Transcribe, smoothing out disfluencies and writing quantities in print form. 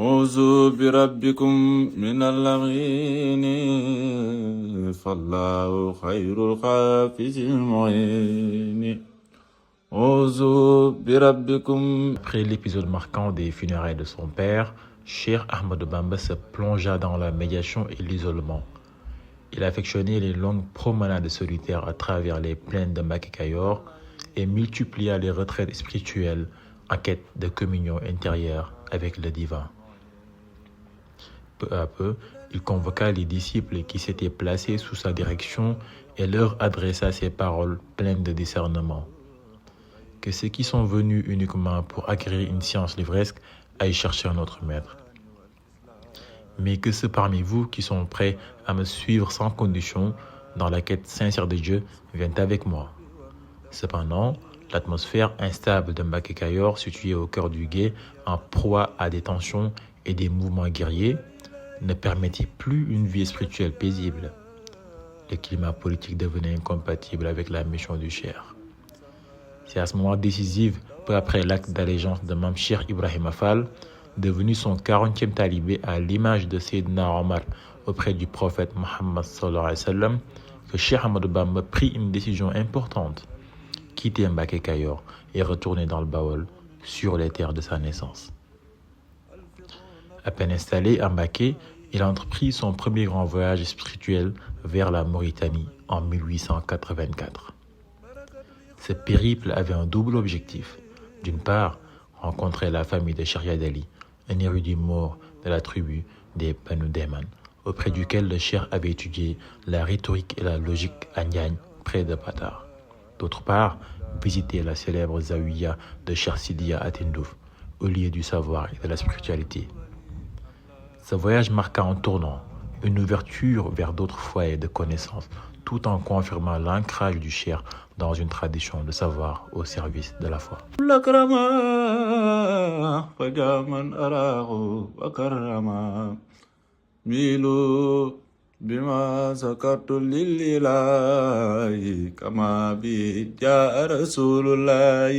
أعوذ بربكم من اللعين فالله خير الحافظ المعين. أعوذ بربكم. Après l'épisode marquant des funérailles de son père, Cheikh Ahmadou Bamba se plongea dans la méditation et l'isolement. Il affectionnait les longues promenades solitaires à travers les plaines de Mbacké Kayor et multiplia les retraites spirituelles en quête de communion intérieure avec le divin. Peu à peu, il convoqua les disciples qui s'étaient placés sous sa direction et leur adressa ces paroles pleines de discernement. Que ceux qui sont venus uniquement pour acquérir une science livresque aillent chercher un autre maître. Mais que ceux parmi vous qui sont prêts à me suivre sans condition dans la quête sincère de Dieu viennent avec moi. Cependant, l'atmosphère instable de Mbacké Kayor, située au cœur du gué, en proie à des tensions et des mouvements guerriers, ne permettait plus une vie spirituelle paisible. Le climat politique devenait incompatible avec la mission du Cheikh. C'est à ce moment décisif, peu après l'acte d'allégeance de Mame Cheikh Ibrahima Fall, devenu son 40e talibé à l'image de Seydina Omar auprès du prophète Mohammed sallallahu alayhi wa sallam, que Cheikh Ahmadou Bamba prit une décision importante, quitter Mbacké Kayor et retourner dans le Baol, sur les terres de sa naissance. À peine installé à Mbacké, il entreprit son premier grand voyage spirituel vers la Mauritanie en 1884. Ce périple avait un double objectif. D'une part, rencontrer la famille de Cheikh Yadali, un érudit mort de la tribu des Banu Dayman, auprès duquel le Cheikh avait étudié la rhétorique et la logique à Niagne, près de Patar. D'autre part, visiter la célèbre Zawiya de Cheikh Sidiya à Tindouf, au lieu du savoir et de la spiritualité. Ce voyage marqua un tournant, une ouverture vers d'autres foyers de connaissances, tout en confirmant l'ancrage du Cheikh dans une tradition de savoir au service de la foi. بما ذكرت لله كما بي جاء رسول الله